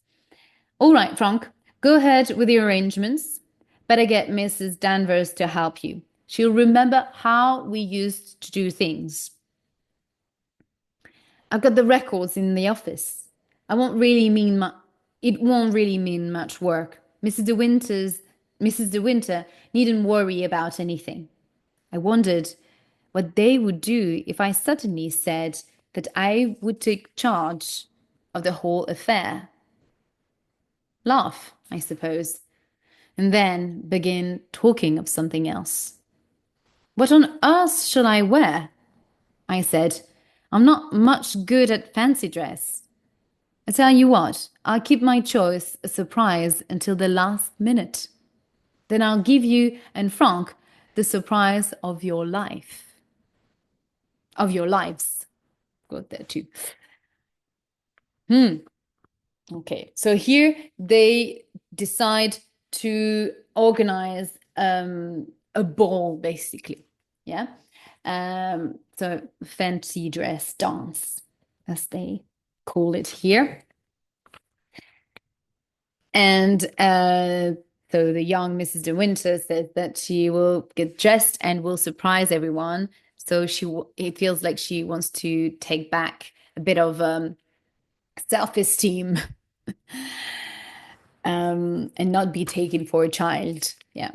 S1: All right, Frank, go ahead with the arrangements. Better get Mrs. Danvers to help you. She'll remember how we used to do things. I've got the records in the office. It won't really mean much work. Mrs. De Winter needn't worry about anything. I wondered what they would do if I suddenly said that I would take charge of the whole affair. Laugh, I suppose, and then begin talking of something else. "What on earth shall I wear?" I said. "I'm not much good at fancy dress. I tell you what, I'll keep my choice a surprise until the last minute. Then I'll give you and Frank the surprise of your life. Of your lives." Got there too. Okay, so here they decide to organize a ball, basically. Yeah. So fancy dress dance, as they call it here. And so the young Mrs. De Winter says that she will get dressed and will surprise everyone. So it feels like she wants to take back a bit of self-esteem and not be taken for a child. Yeah.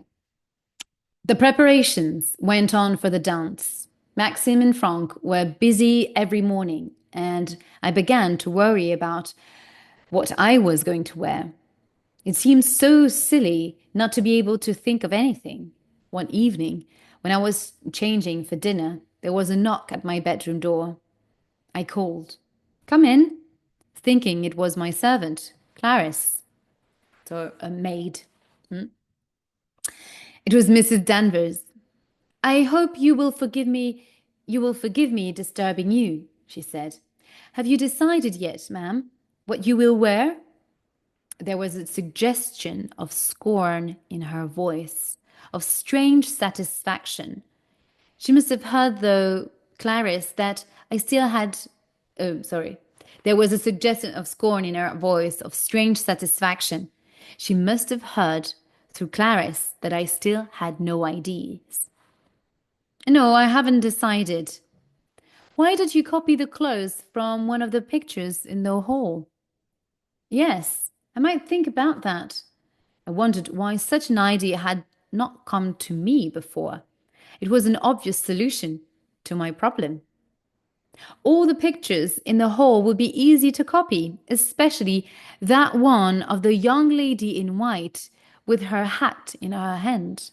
S1: The preparations went on for the dance. Maxim and Frank were busy every morning, and I began to worry about what I was going to wear. It seemed so silly not to be able to think of anything. One evening, when I was changing for dinner, there was a knock at my bedroom door. I called, "Come in," thinking it was my servant, Clarice, so a maid. It was Mrs. Danvers. I hope you will forgive me disturbing you, she said. Have you decided yet, ma'am, what you will wear? There was a suggestion of scorn in her voice, of strange satisfaction. She must have heard, though, Clarice, that I still had. Oh, sorry. There was a suggestion of scorn in her voice, of strange satisfaction. She must have heard, through Clarice, that I still had no ideas. No, I haven't decided. Why did you copy the clothes from one of the pictures in the hall? Yes, I might think about that. I wondered why such an idea had not come to me before. It was an obvious solution to my problem. All the pictures in the hall would be easy to copy, especially that one of the young lady in white with her hat in her hand.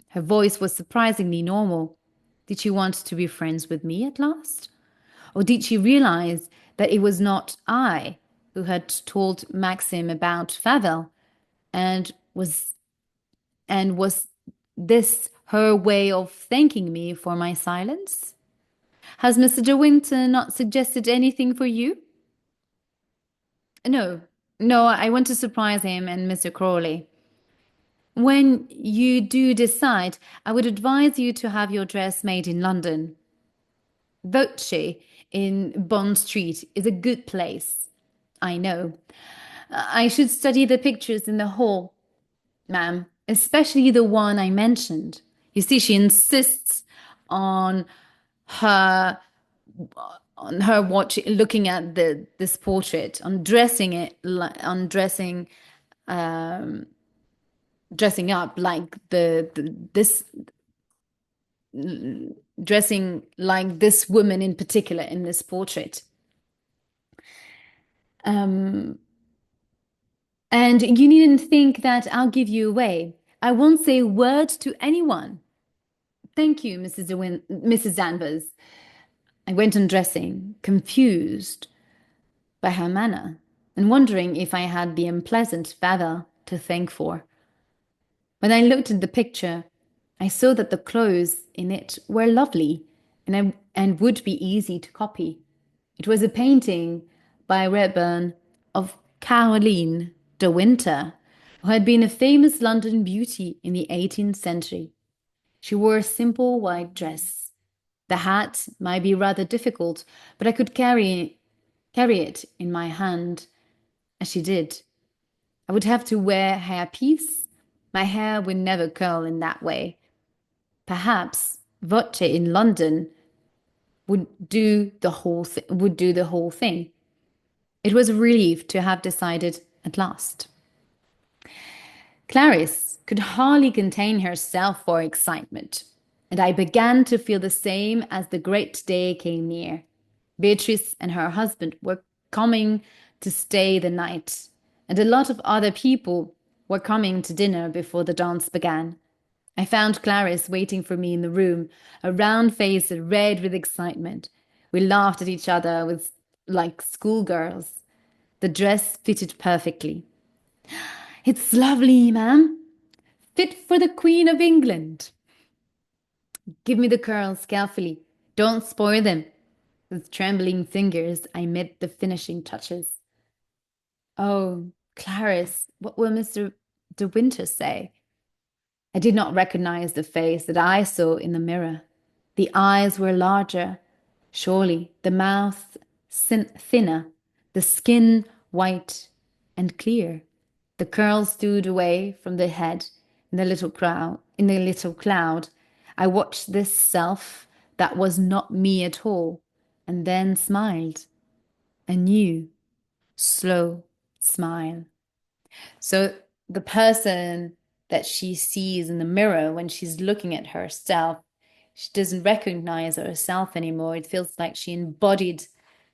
S1: Her voice was surprisingly normal. Did she want to be friends with me at last? Or did she realize that it was not I who had told Maxim about Favel, and was this her way of thanking me for my silence? Has Mr. De Winter not suggested anything for you? No, no, I want to surprise him and Mr. Crawley. When you do decide, I would advise you to have your dress made in London. Voce in Bond Street is a good place. I know. I should study the pictures in the hall, ma'am, especially the one I mentioned. You see, she insists on her watch looking at this portrait, on dressing it, on dressing up like this dressing like this woman in particular in this portrait. And you needn't think that I'll give you away. I won't say a word to anyone. Thank you, Mrs. Danvers. I went on dressing, confused by her manner, and wondering if I had the unpleasant father to thank for. When I looked at the picture, I saw that the clothes in it were lovely and would be easy to copy. It was a painting by Redburn of Caroline de Winter, who had been a famous London beauty in the 18th century. She wore a simple white dress. The hat might be rather difficult, but I could carry it in my hand, as she did. I would have to wear hairpiece. My hair would never curl in that way. Perhaps Voce in London would do the whole thing. It was a relief to have decided at last. Clarice could hardly contain herself for excitement, and I began to feel the same as the great day came near. Beatrice and her husband were coming to stay the night, and a lot of other people were coming to dinner before the dance began. I found Clarice waiting for me in the room, a round face red with excitement. We laughed at each other like schoolgirls. The dress fitted perfectly. It's lovely, ma'am. Fit for the Queen of England. Give me the curls carefully. Don't spoil them. With trembling fingers, I made the finishing touches. Oh, Clarice, what will Mr. De Winter say? I did not recognize the face that I saw in the mirror. The eyes were larger, surely, the mouth thinner, the skin white and clear. The curls stood away from the head in the little cloud. I watched this self that was not me at all, and then smiled. A new, slow smile. So the person that she sees in the mirror when she's looking at herself, she doesn't recognize herself anymore. It feels like she embodied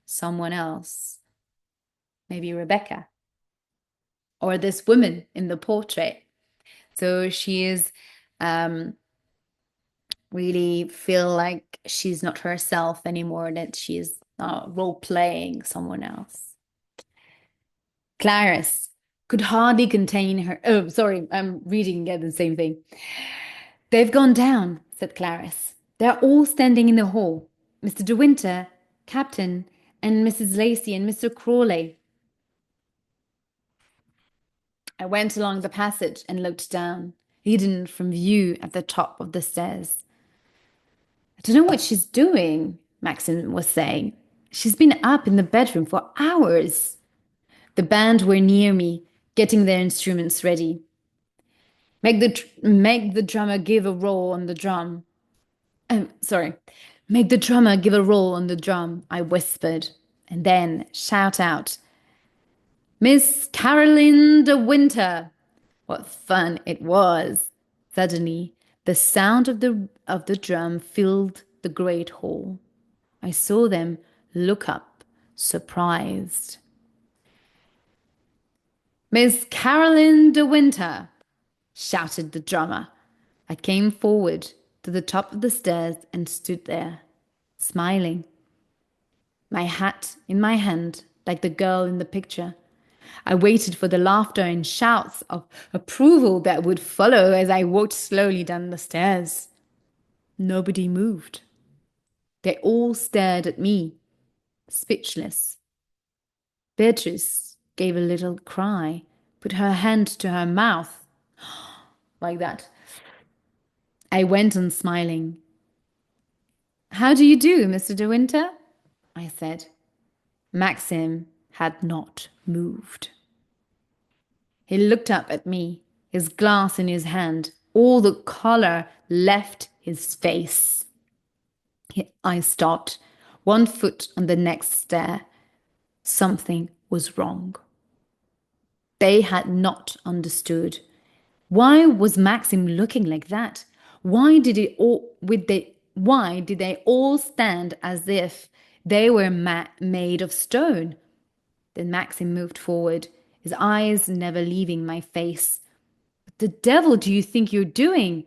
S1: someone else, maybe Rebecca, or this woman in the portrait. So she is really feel like she's not herself anymore, that she is role playing someone else. Clarice, could hardly contain her. Oh, sorry, I'm reading again the same thing. They've gone down, said Clarice. They're all standing in the hall. Mr. de Winter, Captain, and Mrs. Lacey and Mr. Crawley. I went along the passage and looked down, hidden from view at the top of the stairs. I don't know what she's doing, Maxim was saying. She's been up in the bedroom for hours. The band were near me, getting their instruments ready. Make the drummer give a roll on the drum. Sorry. Make the drummer give a roll on the drum, I whispered, and then shout out, Miss Caroline de Winter. What fun it was. Suddenly, the sound of the drum filled the great hall. I saw them look up, surprised. Miss Caroline de Winter, shouted the drummer. I came forward to the top of the stairs and stood there, smiling, my hat in my hand like the girl in the picture. I waited for the laughter and shouts of approval that would follow as I walked slowly down the stairs. Nobody moved. They all stared at me, speechless. Beatrice gave a little cry, put her hand to her mouth, like that. I went on smiling. How do you do, Mr. de Winter? I said. Maxim had not moved. He looked up at me, his glass in his hand. All the color left his face. I stopped, one foot on the next stair. Something was wrong. They had not understood. Why was Maxim looking like that? Why did they all stand as if they were made of stone? Then Maxim moved forward, his eyes never leaving my face. What the devil do you think you're doing?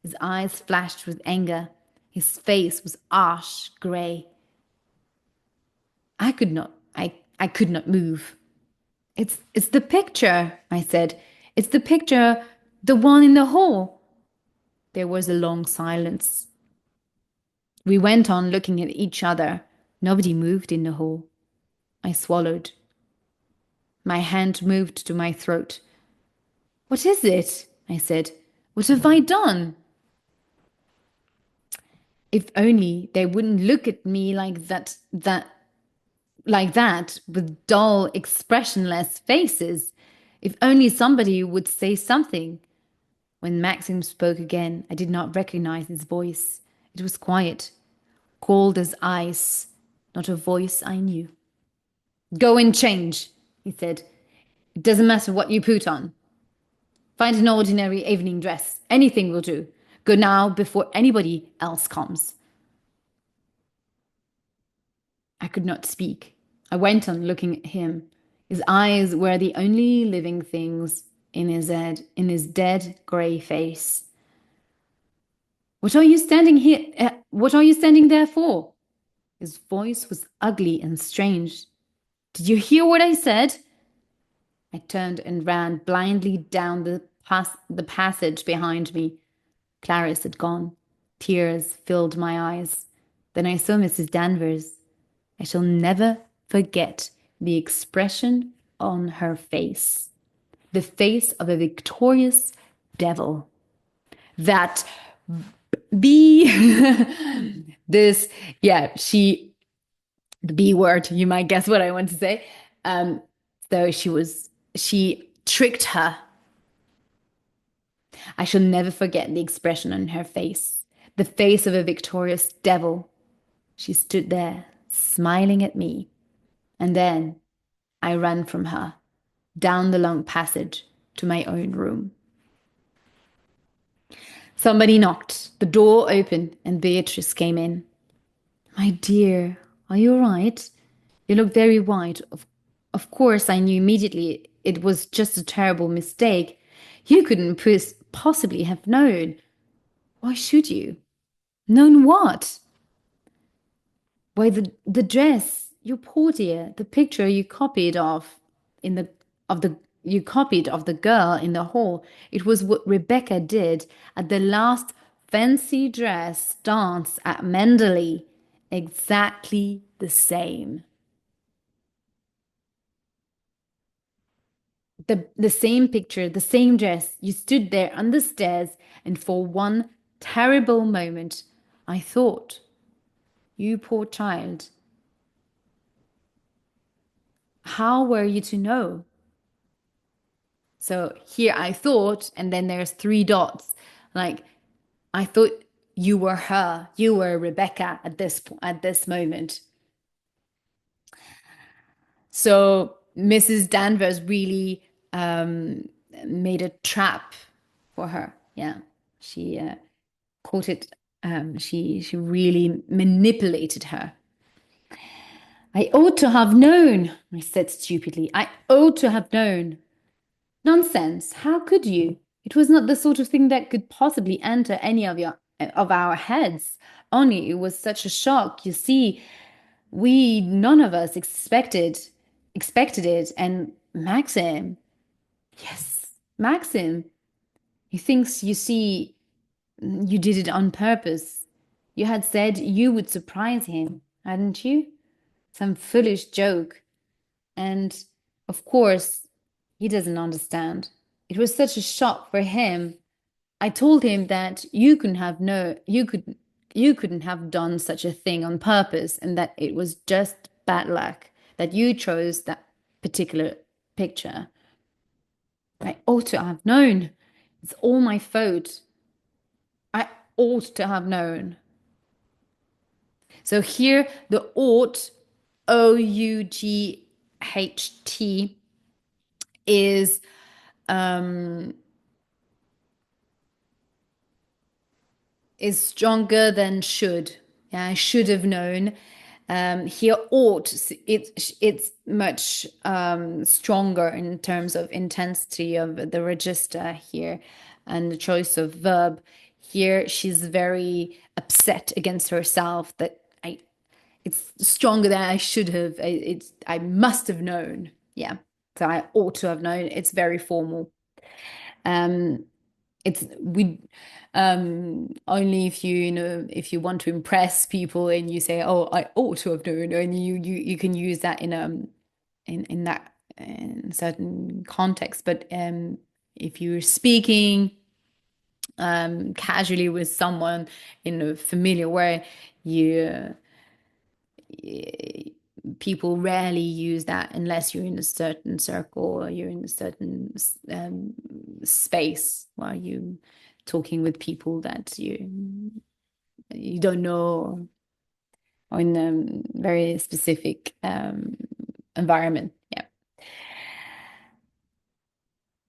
S1: His eyes flashed with anger. His face was ash grey. I could not move. It's the picture, I said. It's the picture, the one in the hall. There was a long silence. We went on looking at each other. Nobody moved in the hall. I swallowed. My hand moved to my throat. What is it? I said. What have I done? If only they wouldn't look at me like that with dull, expressionless faces. If only somebody would say something. When Maxim spoke again, I did not recognize his voice. It was quiet, cold as ice, not a voice I knew. Go and change, he said. It doesn't matter what you put on. Find an ordinary evening dress. Anything will do. Go now before anybody else comes. I could not speak. I went on looking at him. His eyes were the only living things in his dead grey face. What are you standing here? What are you standing there for? His voice was ugly and strange. Did you hear what I said? I turned and ran blindly down the passage behind me. Clarice had gone. Tears filled my eyes. Then I saw Mrs. Danvers. I shall never forget the expression on her face. The face of a victorious devil. That B, the B word, you might guess what I want to say. So she tricked her. I shall never forget the expression on her face. The face of a victorious devil. She stood there, smiling at me. And then I ran from her, down the long passage to my own room. Somebody knocked. The door opened and Beatrice came in. My dear, are you all right? You look very white. Of course, I knew immediately it was just a terrible mistake. You couldn't possibly have known. Why should you? Known what? Why, the dress, your poor dear, the picture you copied of you copied of the girl in the hall. It was what Rebecca did at the last fancy dress dance at Manderley. Exactly the same. The same picture, the same dress. You stood there on the stairs, and for one terrible moment, I thought, you poor child, how were you to know? So here I thought, and then there's three dots. Like I thought you were her, you were Rebecca at this moment. So Mrs. Danvers really made a trap for her. Yeah, she caught it. She really manipulated her. I ought to have known, I said stupidly. I ought to have known. Nonsense. How could you? It was not the sort of thing that could possibly enter any of our heads. Only it was such a shock. You see, we none of us expected it. And Maxim, yes, Maxim, he thinks you see you did it on purpose. You had said you would surprise him, hadn't you? Some foolish joke. And of course, he doesn't understand. It was such a shock for him. I told him that you couldn't have done such a thing on purpose and that it was just bad luck that you chose that particular picture. I ought to have known. It's all my fault. I ought to have known. So here the ought, OUGHT, is um, is stronger than should. Yeah, I should have known. Here ought, it's much stronger in terms of intensity of the register here and the choice of verb. Here she's very upset against herself that it's stronger than I should have. I must have known. Yeah. So I ought to have known. It's very formal. Um, it's we only if if you want to impress people and you say, "Oh, I ought to have known," and you can use that in that in certain context. But if you're speaking casually with someone in a familiar way, you people rarely use that unless you're in a certain circle or you're in a certain space while you talking with people that you don't know or in a very specific environment. Yeah.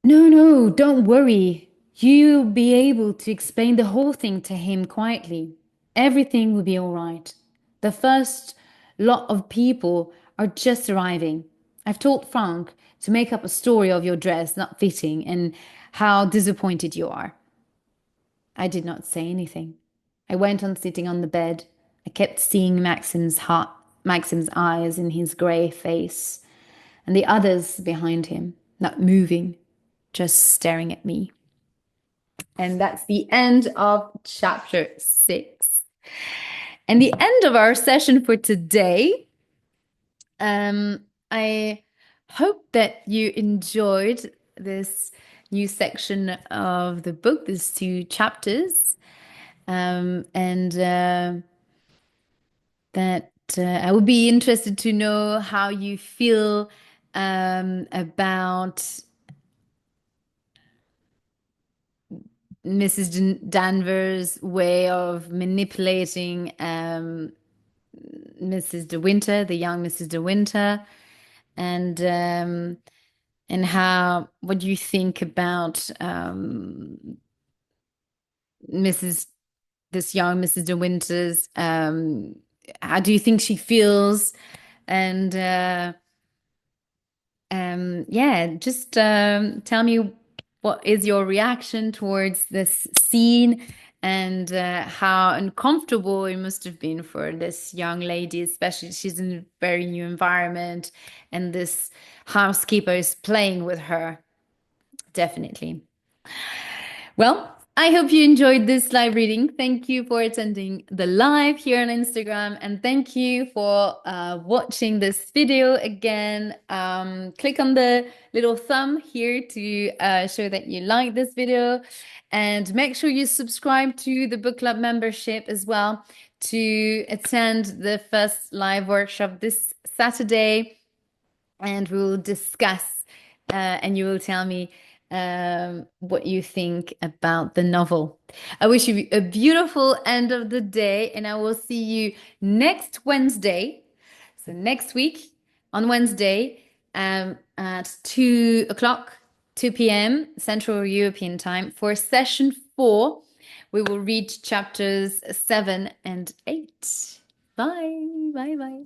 S1: No, no, don't worry. You'll be able to explain the whole thing to him quietly. Everything will be all right. The first lot of people are just arriving. I've told Frank to make up a story of your dress not fitting and how disappointed you are. I did not say anything. I went on sitting on the bed. I kept seeing Maxim's eyes in his grey face, and the others behind him, not moving, just staring at me. And that's the end of chapter 6. And the end of our session for today. I hope that you enjoyed this new section of the book, these two chapters, and that I would be interested to know how you feel about Mrs. Danvers' way of manipulating Mrs. de Winter, the young Mrs. de Winter, and how what do you think about Mrs. this young Mrs. de Winter's how do you think she feels? And yeah, just tell me what is your reaction towards this scene and how uncomfortable it must have been for this young lady, especially she's in a very new environment and this housekeeper is playing with her. Definitely. Well, I hope you enjoyed this live reading. Thank you for attending the live here on Instagram, and thank you for watching this video again. Click on the little thumb here to show that you like this video, and make sure you subscribe to the book club membership as well to attend the first live workshop this Saturday, and we'll discuss and you will tell me what you think about the novel. I wish you a beautiful end of the day, and I will see you next Wednesday. So next week on Wednesday at 2 o'clock, 2 p.m. Central European time for session 4. We will read chapters 7 and 8. Bye. Bye. Bye.